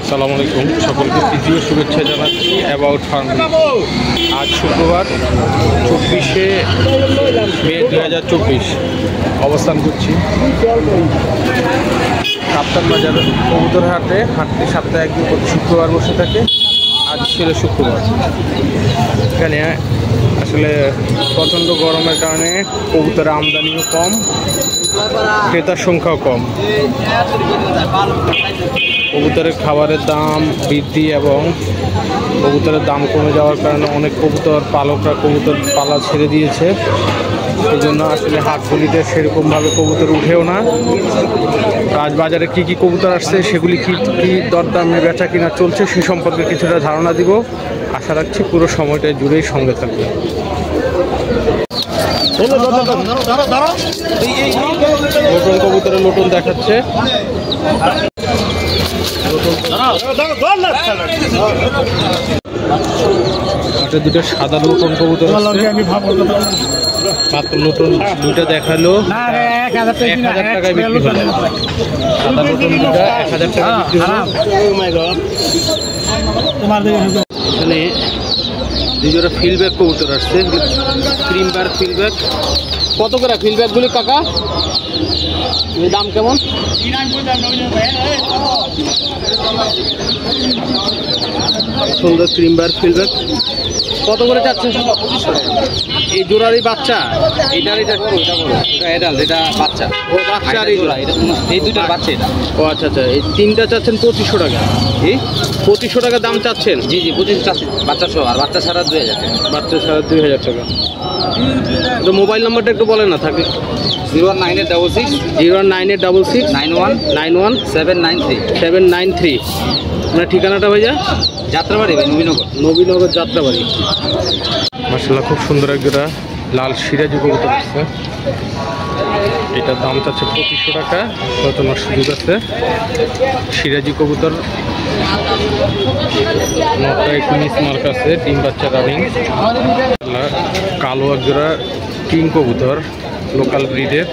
আসসালামু আলাইকুম, সকলকে তৃতীয় শুভেচ্ছা জানাচ্ছি অ্যাবাউট ফার্ম। আজ শুক্রবার 24শে মে 2024 অবস্থান করছি কাপ্তান বাজার কবুতর হাটে। হাটটি সপ্তাহে একদিন প্রতি শুক্রবার বসে থাকে। আজ ছিল শুক্রবার। এখানে আসলে প্রচণ্ড গরমের কারণে কবুতরের আমদানিও কম, ক্রেতার সংখ্যাও কম। কবুতরের খাবারের দাম বৃদ্ধি এবং কবুতরের দাম কমে যাওয়ার কারণে অনেক কবুতর পালকরা কবুতর পালা ছেড়ে দিয়েছে। এই জন্য আসলে হাটগুলিতে সেরকমভাবে কবুতর উঠেও না। আজ বাজারে কী কী কবুতর আসছে, সেগুলি কী কী দরদামে বেচা কিনা চলছে সে সম্পর্কে কিছুটা ধারণা দিব। আশা রাখছি পুরো সময়টা জুড়েই সঙ্গে থাকবে। নতুন কবুতরের নতুন দেখাচ্ছে। দুটো সাদা নতুন কবুতর মাত্র নতুন দুটো দেখালো 1000 টাকায় বিক্রি হলো। সাদা নতুন দুটা 1000 টাকা বিক্রি হলো। এখানে দুজোড়া ফিল্ডব্যাক কবুতর আসছে, ক্রিমবার ফিল্ডব্যাক। কত করে ফিল্ডব্যাকগুলি কাকা? দাম কেমন? সুন্দর ক্রিমবার ফিল্ডব্যাক কত করে চাচ্ছেন? এই জোড়ারই বাচ্চা, এইটার এটা এটা বাচ্চা। ও বাচ্চা আর এই দুইটার বাচ্চা এটা। ও আচ্ছা আচ্ছা, এই তিনটা চাচ্ছেন 2500 টাকা। এই 2500 টাকা দাম চাচ্ছেন? জি জি 25 চাচ্ছেন বাচ্চা সহ, আর বাচ্চা ছাড়া 2000 টাকা। বাচ্চা ছাড়া 2000 টাকা। তো মোবাইল নাম্বারটা একটু বলেন না থাকলে। 01866 01866 91 793 793। আপনার ঠিকানাটা ভাইয়া? যাত্রাবাড়ি, নবীনগর যাত্রাবাড়ি। মাশাআল্লাহ, খুব সুন্দর এক জোড়া লাল সিরাজি কবুতর আছে। এটার দাম চাচ্ছে 2500 টাকা। আলোচনার সুযোগ আছে। সিরাজি কবুতর নটা একটু মিস মার্ক আছে, ডিম বাচ্চা রানিং। কালো এক জোড়া কিং কবুতর লোকাল ব্রিডের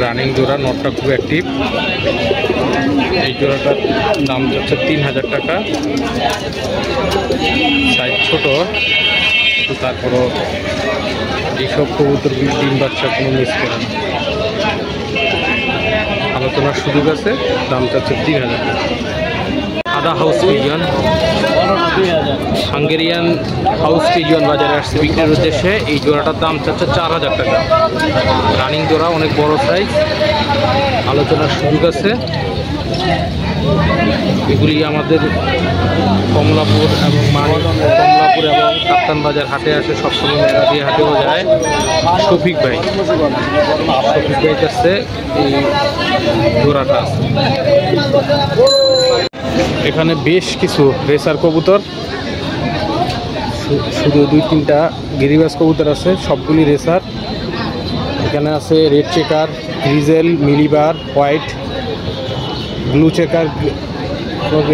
রানিং জোড়া, নটটা খুব অ্যাক্টিভ। এই জোড়াটার দাম যাচ্ছে 3000 টাকা। সাইজ ছোট, কিন্তু তারপরও এইসব কবুতর ডিম বাচ্চা কোনো মিস করে না। আলোচনার সুযোগ আছে, দাম চাচ্ছে 3000 টাকা। সাদা house pigeon, Hungarian house pigeon বাজারে আসছে বিক্রির উদ্দেশ্যে। এই জোড়াটার দাম চাচ্ছে 4000 টাকা। রানিং জোড়া, অনেক বড় সাইজ। আলোচনার সুযোগ আছে। এগুলি আমাদের কমলাপুর এবং কমলাপুর এবং কাপ্তান বাজার হাটে আসে, সবসময় মেলা দিয়ে হাটেও যায়। শফিক ভাই কাছে এই জোড়াটা আছে। এখানে বেশ কিছু রেসার কবুতর, শুধু 2-3টা গিরিবাজ কবুতর আছে, সবগুলি রেসার। এখানে আছে red checker, grizzle, মিলিবার, white, blue checker.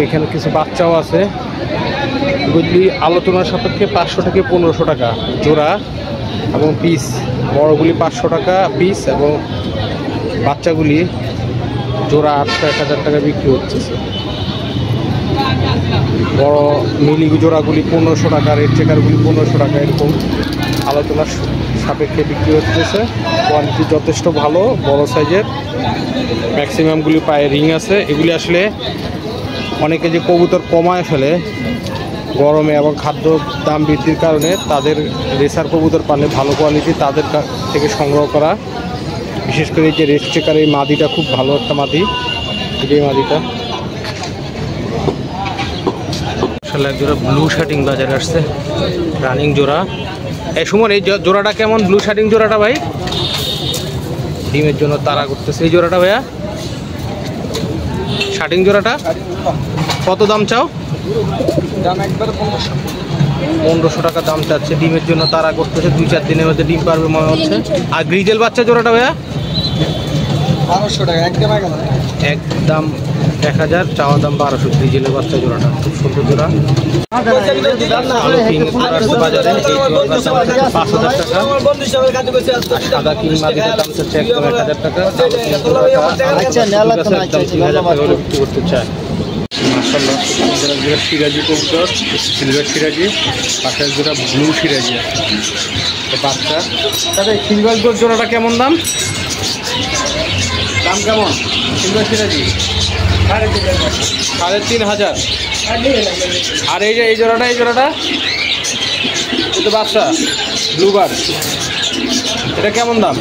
এখানে কিছু বাচ্চাও আছে। এগুলি আলোচনার সাপেক্ষে 500 থেকে 1500 টাকা জোড়া এবং পিস। বড়গুলি 500 টাকা পিস এবং বাচ্চাগুলি জোড়া 800-1000 টাকা বিক্রি হচ্ছে। বড় মিলি জোড়াগুলি 1500 টাকা, রেড চেকারগুলি 1500 টাকা, এরকম আলোচনার সাপেক্ষে বিক্রি হচ্ছে। কোয়ালিটি যথেষ্ট ভালো, বড় সাইজের। ম্যাক্সিমামগুলি পায়ে রিং আছে। এগুলি আসলে অনেকে যে কবুতর কমায় ফেলে গরমে এবং খাদ্য দাম বৃদ্ধির কারণে, তাদের রেসার কবুতর পালে ভালো কোয়ালিটি তাদের থেকে সংগ্রহ করা। বিশেষ করে এই যে রেড চেকার, এই মাদিটা খুব ভালো একটা মাদি। এই মাদিটা এক জোড়া ব্লু শার্টিং বাজারে আসছে, রানিং জোড়া। এই সুমন, এই জোড়াটা কেমন? ব্লু শার্টিং জোড়াটা ভাই ডিমের জন্য তাড়া করতেছে। এই জোড়াটা ভাইয়া শার্টিং জোড়াটা কত দাম চাও? দাম একবার 1500 টাকা দাম চাচ্ছে। ডিমের জন্য তাড়া করতেছে, 2-4 দিনের মধ্যে ডিম পারবে মনে হচ্ছে। আর গ্রিজেল বাচ্চা জোড়াটা ভাইয়া 1200 টাকা একদম 1000, চাওয়া দাম 1200। গ্রিজেলের বাচ্চা জোড়াটা খুব সুন্দর জোড়া। বাজারে এই জোড়াটার দাম হচ্ছে 5000 টাকা। আর সাদা কিং মাদিটার দাম হচ্ছে একদম 1000 টাকা। একদম 3000 টাকা বিক্রি করতে চায়। মাশাআল্লাহ যেটা সিরাজি কবুতর, সিলভার সিরাজি, পাশে যেটা ব্লু সিরাজি আছে বাচ্চা। তাহলে সিলভার জোড়াটা কেমন দাম? দাম কেমন সিলভার সিরাজি? 3,500। আর এই যে এই জোড়াটা এটা বাচ্চা ব্লুবার, এটা কেমন দাম?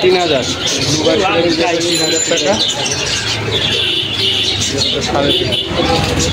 3,000। ব্লুবার 3,000 টাকা। 3,500।